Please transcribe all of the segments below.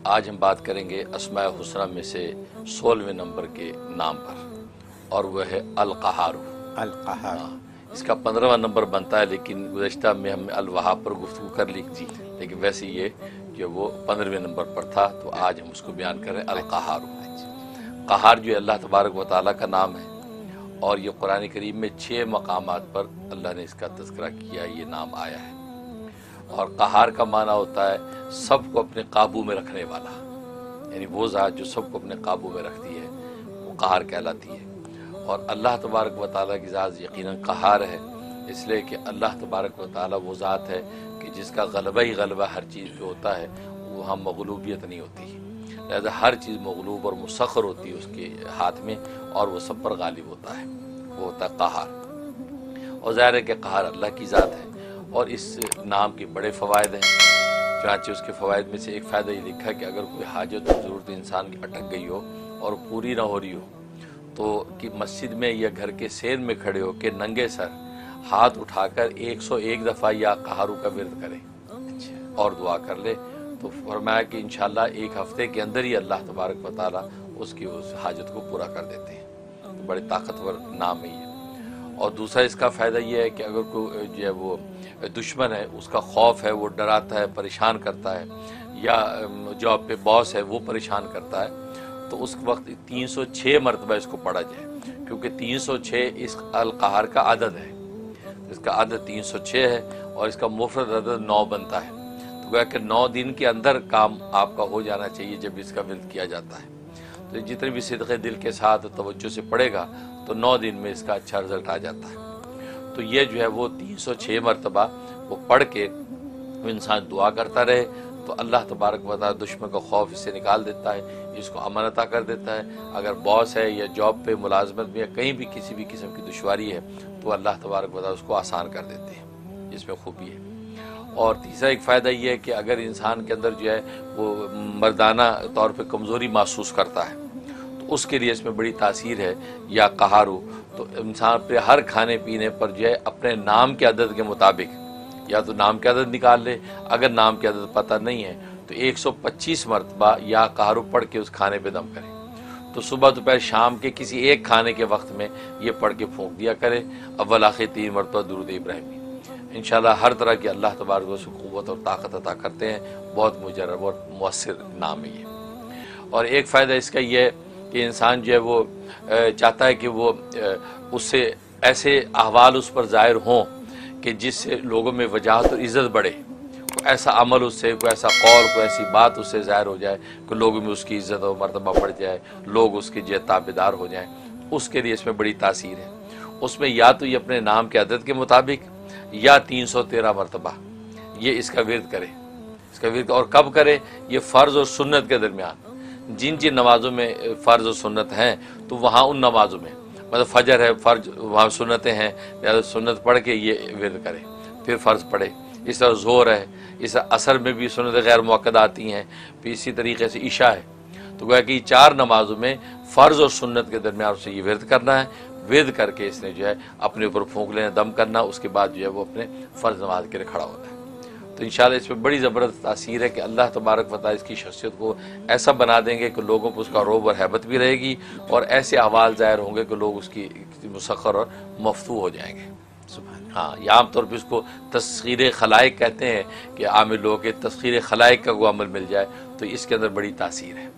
آج ہم بات کریں گے اسماء الحسنہ میں سے 16ویں نمبر کے نام پر، اور وہ ہے القہار۔ القہار۔ اس کا 15واں نمبر بنتا ہے، لیکن گزشتہ میں ہم نے الوہاب پر گفتگو کر لی جی، لیکن ویسے یہ جو وہ 15ویں نمبر پر تھا، تو آج ہم اس کو بیان کریں القہار۔ قہار جو اللہ تبارک و تعالیٰ کا نام ہے، اور یہ قرآن کریم میں 6 مقامات پر اللہ نے اس کا تذکرہ کیا، یہ نام آیا ہے۔ اور قہار کا معنی ہوتا ہے سب کو اپنے قابو میں رکھنے والا، یعنی وہ ذات جو سب کو اپنے قابو میں رکھتی ہے وہ قہار کہلاتی ہے۔ اور اللہ تبارک و تعالیٰ کی ذات یقیناً قہار ہے، اس لیے کہ اللہ تبارک و تعالیٰ وہ ذات ہے کہ جس کا غلبہ ہی غلبہ ہر چیز پہ ہوتا ہے، وہاں مغلوبیت نہیں ہوتی، لہذا ہر چیز مغلوب اور مسخر ہوتی ہے اس کے ہاتھ میں، اور وہ سب پر غالب ہوتا ہے، وہ ہوتا ہے قہار۔ اور ظاہر ہے کہ قہار اللہ کی ذات ہے، اور اس نام کے بڑے فوائد ہیں۔ چنانچہ اس کے فوائد میں سے ایک فائدہ یہ لکھا کہ اگر کوئی حاجت و ضرورت انسان کی اٹک گئی ہو اور پوری نہ ہو رہی ہو، تو کہ مسجد میں یا گھر کے سین میں کھڑے ہو کے ننگے سر ہاتھ اٹھا کر 101 دفعہ یا قہارو کا ورد کرے اور دعا کر لے، تو فرمایا کہ انشاءاللہ ایک ہفتے کے اندر ہی اللہ تبارک و تعالیٰ اس کی اس حاجت کو پورا کر دیتے ہیں۔ تو بڑے طاقتور نام ہے یہ۔ اور دوسرا اس کا فائدہ یہ ہے کہ اگر کوئی جو ہے وہ دشمن ہے، اس کا خوف ہے، وہ ڈراتا ہے، پریشان کرتا ہے، یا جاب پہ باس ہے وہ پریشان کرتا ہے، تو اس وقت 306 مرتبہ اس کو پڑھا جائے، کیونکہ 306 اس القہار کا عدد ہے، اس کا عدد 306 ہے، اور اس کا مفرد عدد 9 بنتا ہے، تو گویا کہ 9 دن کے اندر کام آپ کا ہو جانا چاہیے جب اس کا ورد کیا جاتا ہے۔ تو جتنے بھی صدقے دل کے ساتھ توجہ سے پڑھے گا تو 9 دن میں اس کا اچھا رزلٹ آ جاتا ہے۔ تو یہ جو ہے وہ 306 مرتبہ وہ پڑھ کے انسان دعا کرتا رہے، تو اللہ تبارک و تعالیٰ دشمن کا خوف اس سے نکال دیتا ہے، اس کو امن عطا کر دیتا ہے۔ اگر باس ہے یا جاب پہ ملازمت میں یا کہیں بھی کسی بھی قسم کی دشواری ہے، تو اللہ تبارک و تعالیٰ اس کو آسان کر دیتے ہیں، اس میں خوبی ہے۔ اور تیسرا ایک فائدہ یہ ہے کہ اگر انسان کے اندر جو ہے وہ مردانہ طور پہ کمزوری محسوس کرتا ہے، تو اس کے لیے اس میں بڑی تاثیر ہے یا قہارو۔ تو انسان پہ ہر کھانے پینے پر جو ہے اپنے نام کے عدد کے مطابق یا تو نام کے عدد نکال لے، اگر نام کے عدد پتہ نہیں ہے تو 125 مرتبہ یا قہارو پڑھ کے اس کھانے پہ دم کرے۔ تو صبح دوپہر شام کے کسی ایک کھانے کے وقت میں یہ پڑھ کے پھونک دیا کرے، اول آخر 3 مرتبہ درود ابراہیمی۔ انشاءاللہ ہر طرح کی اللہ تبارک و تعالیٰ قوت اور طاقت عطا کرتے ہیں، بہت مجرب اور مؤثر نام ہے یہ۔ اور ایک فائدہ اس کا یہ ہے کہ انسان جو ہے وہ چاہتا ہے کہ وہ اس سے ایسے احوال اس پر ظاہر ہوں کہ جس سے لوگوں میں وجاہت اور عزت بڑھے، کوئی ایسا عمل اس سے، کوئی ایسا قول، کوئی ایسی بات اس سے ظاہر ہو جائے کہ لوگوں میں اس کی عزت و مرتبہ بڑھ جائے، لوگ اس کے جو تابعدار ہو جائیں، اس کے لیے اس میں بڑی تاثیر ہے۔ اس میں یا تو یہ اپنے نام کے عدد کے مطابق یا 313 مرتبہ یہ اس کا ورد کرے، اس کا ورد، اور کب کرے؟ یہ فرض اور سنت کے درمیان، جن نمازوں میں فرض و سنت ہیں تو وہاں ان نمازوں میں، مطلب فجر ہے فرض، وہاں سنتیں ہیں، لہٰذا سنت پڑھ کے یہ ورد کرے، پھر فرض پڑھے۔ اس طرح ظہر ہے، اس طرح عصر میں بھی سنت غیر مؤکدہ آتی ہیں، پھر اسی طریقے سے عشاء ہے۔ تو گویا کہ 4 نمازوں میں فرض اور سنت کے درمیان اسے یہ ورد کرنا ہے، ورد کر کے اس نے جو ہے اپنے اوپر پھونک لینا، دم کرنا، اس کے بعد جو ہے وہ اپنے فرض نماز کے لیے کھڑا ہوتا ہے۔ تو انشاءاللہ اس میں بڑی زبردست تاثیر ہے کہ اللہ تبارک و تعالیٰ اس کی شخصیت کو ایسا بنا دیں گے کہ لوگوں کو اس کا رعب اور ہیبت بھی رہے گی، اور ایسے احوال ظاہر ہوں گے کہ لوگ اس کی مسخر اور مفتو ہو جائیں گے۔ ہاں، یہ عام طور پہ اس کو تسخیر خلائق کہتے ہیں کہ عام لوگ کے تسخیر خلائق کا کوئی عمل مل جائے تو اس کے اندر بڑی تاثیر ہے۔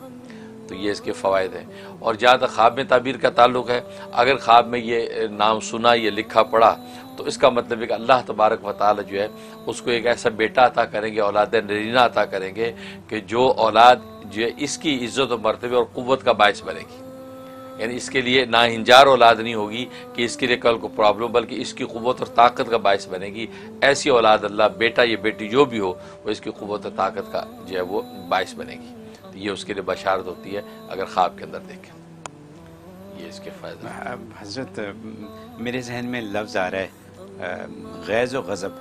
تو یہ اس کے فوائد ہیں۔ اور جہاں تک خواب میں تعبیر کا تعلق ہے، اگر خواب میں یہ نام سنا، یہ لکھا پڑا، تو اس کا مطلب ہے کہ اللہ تبارک و تعالیٰ جو ہے اس کو ایک ایسا بیٹا عطا کریں گے، اولاد نرینہ عطا کریں گے کہ جو اولاد جو ہے اس کی عزت و مرتبہ اور قوت کا باعث بنے گی، یعنی اس کے لیے ناہنجار اولاد نہیں ہوگی کہ اس کے لیے کل کو پرابلم، بلکہ اس کی قوت اور طاقت کا باعث بنے گی۔ ایسی اولاد اللہ، بیٹا یا بیٹی جو بھی ہو، وہ اس کی قوت اور طاقت کا جو ہے وہ باعث بنے گی۔ تو یہ اس کے لیے بشارت ہوتی ہے اگر خواب کے اندر دیکھیں۔ یہ اس کے فائدے ہیں۔ حضرت میرے ذہن میں لفظ آ رہا ہے غیظ و غضب،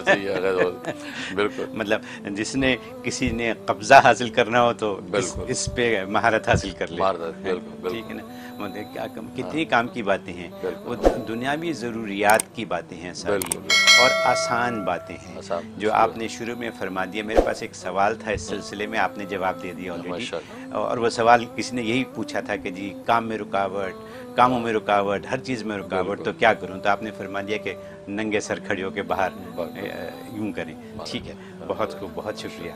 صحیح ہے، بالکل مطلب جس نے کسی نے قبضہ حاصل کرنا ہو تو بالکل اس پہ مہارت حاصل کر لے. بالکل ٹھیک ہے نا. مطلب کتنی کام کی باتیں ہیں، وہ بالکل دنیاوی ضروریات کی باتیں ہیں ساری، بالکل اور آسان باتیں ہیں آسان، جو آپ نے شروع میں فرما دیا. میرے پاس ایک سوال تھا اس سلسلے میں، آپ نے جواب دے دیا آلریڈی. ماشاء اللہ. اور وہ سوال کسی نے یہی پوچھا تھا کہ جی کام میں رکاوٹ، کاموں میں رکاوٹ، ہر چیز میں رکاوٹ، بالکل تو کیا کروں؟ تو آپ نے فرما دیا کہ ننگے سر کھڑے ہو کے باہر بالکل یوں کریں. ٹھیک ہے، بہت خوب، بہت شکریہ.